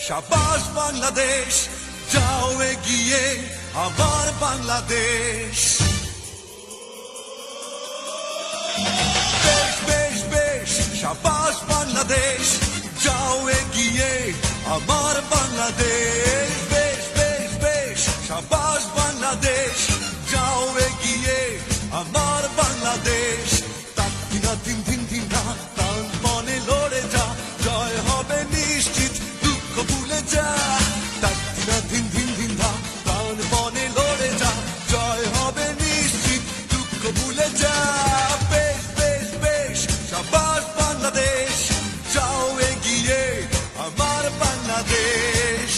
শাবাশ বাংলাদেশ, যাও এগিয়ে আমার বাংলাদেশ। বেশ বেশ বেশ, শাবাশ বাংলাদেশ, যাও এগিয়ে আমার বাংলাদেশ। বেশ বেশ বেশ, শাবাশ বাংলাদেশ, যাও এগিয়ে আমার বাংলাদেশ। তাকিনা দিন দিন দিন না, প্রাণপণে লড়ে যা, জয় হবে নিশ্চিত, দুঃখ ভুলে যা। তাকিনা দিন দিন দিন না, প্রাণপণে লড়ে যা, জয় হবে নিশ্চিত, দুঃখ ভুলে যা। বেশ বেশ বেশ, শাবাশ বাংলাদেশ, যাও এগিয়ে আমার বাংলাদেশ।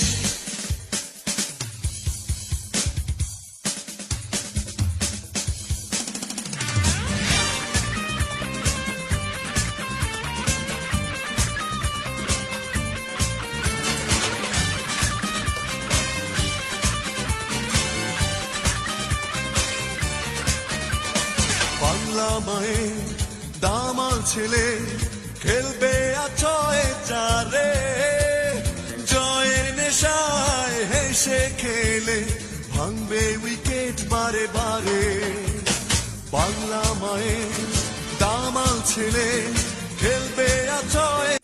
বাংলা মায়ের দামাল ছেলে খেলবে আছয়ে চারে, জয়ের নেশায় হেসে খেলে ভাঙবে উইকেট বারে বারে। বাংলা মায়ের দামাল ছেলে খেলবে আছয়ে